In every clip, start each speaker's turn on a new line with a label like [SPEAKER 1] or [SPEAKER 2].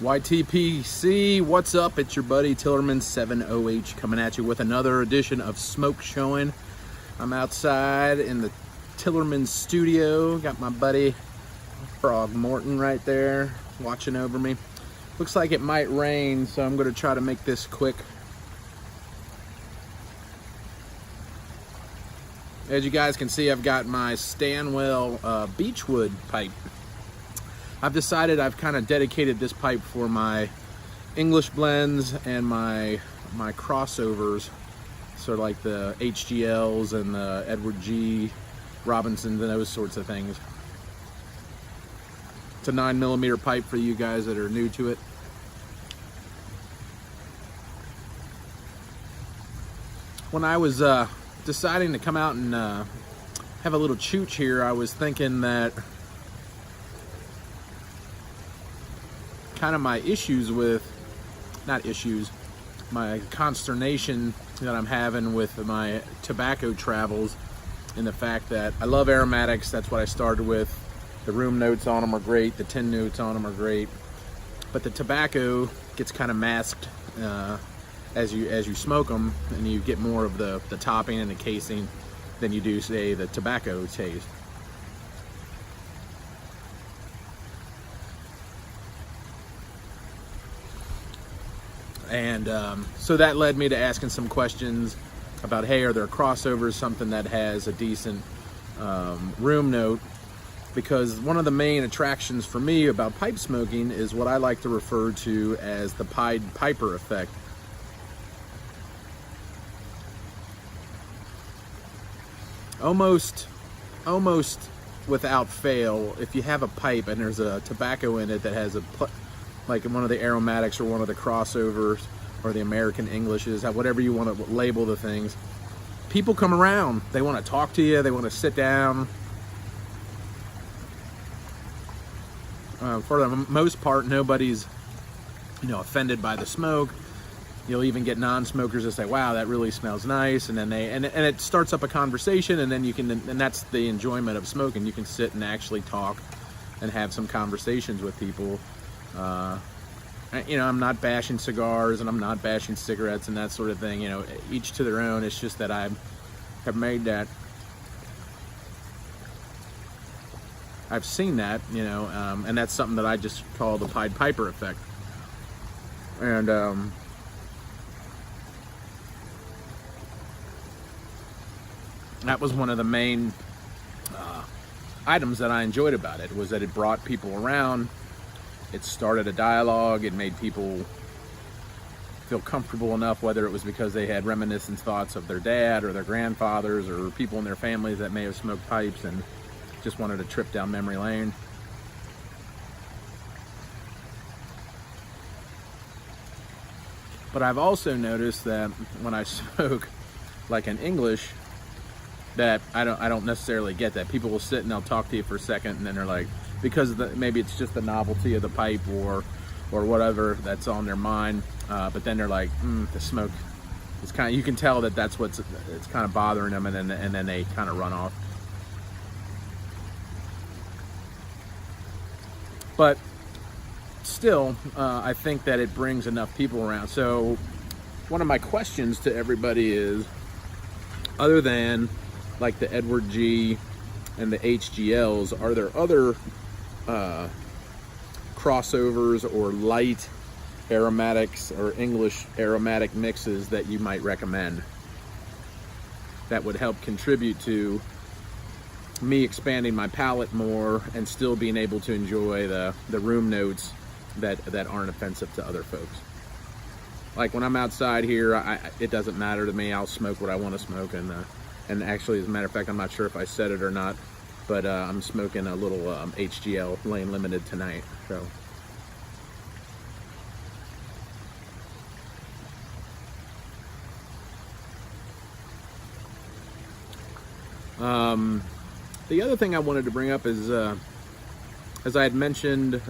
[SPEAKER 1] YTPC, what's up? It's your buddy Tillerman7OH coming at you with another edition of Smoke Showing. I'm outside in the Tillerman studio. Got my buddy Frog Morton right there watching over me. Looks like it might rain, so I'm going to try to make this quick. As you guys can see, I've got my Stanwell Beechwood pipe. I've decided I've kind of dedicated this pipe for my English blends and my crossovers, sort of like the HGLs and the Edward G. Robinsons and those sorts of things. It's a 9mm pipe for you guys that are new to it. When I was deciding to come out and have a little chooch here, I was thinking that kind of my issues with, my consternation that I'm having with my tobacco travels, and the fact that I love aromatics. That's what I started with. The room notes on them are great, the tin notes on them are great, but the tobacco gets kind of masked as you smoke them, and you get more of the topping and the casing than you do, say, the tobacco taste. And so that led me to asking some questions about, hey, are there crossovers, something that has a decent room note? Because one of the main attractions for me about pipe smoking is what I like to refer to as the Pied Piper effect. Almost without fail, if you have a pipe and there's a tobacco in it that has like one of the aromatics or one of the crossovers or the American Englishes, whatever you want to label the things, people come around. They want to talk to you. They want to sit down. For the most part, nobody's offended by the smoke. You'll even get non-smokers that say, "Wow, that really smells nice," and then and it starts up a conversation, and then and that's the enjoyment of smoking. You can sit and actually talk and have some conversations with people. I'm not bashing cigars and I'm not bashing cigarettes and that sort of thing. Each to their own. It's just that I have made that. I've seen that, and that's something that I just call the Pied Piper effect. And that was one of the main items that I enjoyed about it, was that it brought people around. It started a dialogue. It made people feel comfortable enough, whether it was because they had reminiscent thoughts of their dad or their grandfathers or people in their families that may have smoked pipes and just wanted a trip down memory lane. But I've also noticed that when I smoke like an English, that I don't necessarily get that. People will sit and they'll talk to you for a second, and then they're like, because maybe it's just the novelty of the pipe or whatever that's on their mind, but then they're like, the smoke is kind of, you can tell that that's it's kind of bothering them, and then they kind of run off. But still, I think that it brings enough people around. So one of my questions to everybody is, other than like the Edward G and the HGLs, are there other crossovers or light aromatics or English aromatic mixes that you might recommend that would help contribute to me expanding my palate more and still being able to enjoy the room notes that aren't offensive to other folks? Like when I'm outside here, it doesn't matter to me. I'll smoke what I want to smoke, and actually, as a matter of fact, I'm not sure if I said it or not, but I'm smoking a little HGL Lane Limited tonight. So the other thing I wanted to bring up is, as I had mentioned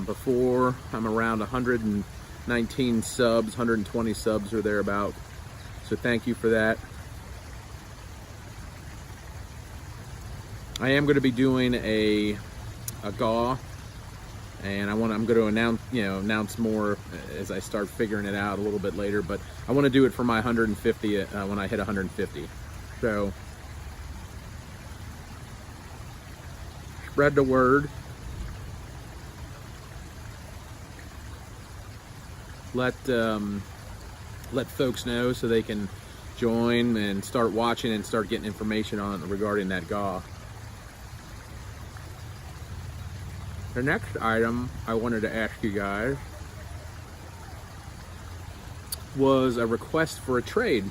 [SPEAKER 1] before, I'm around 119 subs, 120 subs or thereabout. So thank you for that. I am going to be doing a GAW and I'm going to announce more as I start figuring it out a little bit later. But I want to do it for my 150 when I hit 150. So spread the word. Let folks know so they can join and start watching and start getting information on regarding that GAW. The next item I wanted to ask you guys was a request for a trade.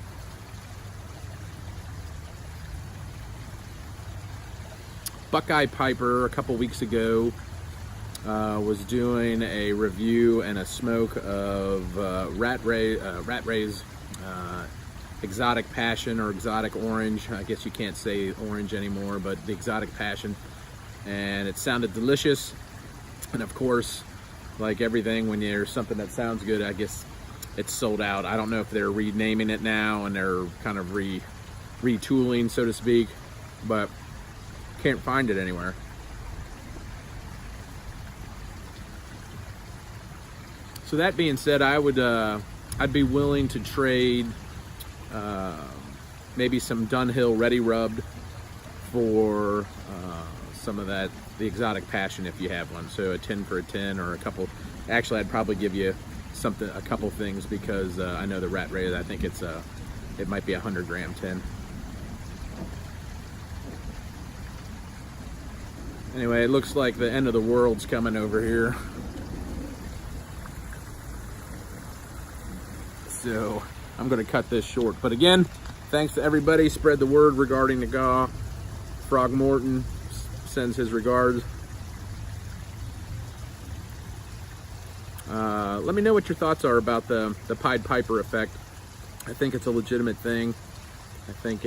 [SPEAKER 1] Buckeye Piper a couple weeks ago was doing a review and a smoke of Rat Ray's Exotic Passion or Exotic Orange. I guess you can't say orange anymore, but the Exotic Passion. And it sounded delicious. And of course, like everything, when there's something that sounds good, I guess it's sold out. I don't know if they're renaming it now and they're kind of retooling, so to speak, but can't find it anywhere. So that being said, I'd be willing to trade maybe some Dunhill Ready Rubbed for some of the Exotic Passion if you have one. So a 10 for a 10 or a couple. Actually, I'd probably give you a couple things because I know the Rat Ray, I think it might be a 100-gram tin. Anyway, it looks like the end of the world's coming over here. So I'm going to cut this short. But again, thanks to everybody. Spread the word regarding the GAW. Frog Morton sends his regards. Let me know what your thoughts are about the Pied Piper effect. I think it's a legitimate thing. I think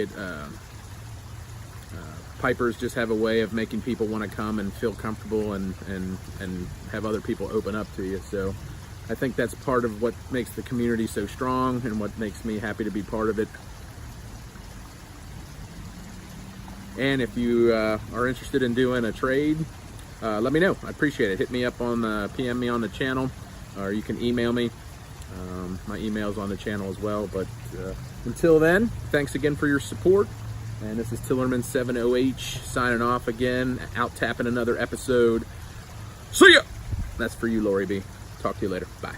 [SPEAKER 1] pipers just have a way of making people want to come and feel comfortable and have other people open up to you. So I think that's part of what makes the community so strong and what makes me happy to be part of it. And if you are interested in doing a trade, let me know. I appreciate it. Hit me up on PM me on the channel, or you can email me. My email's on the channel as well. But until then, thanks again for your support. And this is Tillerman70H signing off again, out tapping another episode. See ya! That's for you, Lori B. Talk to you later. Bye.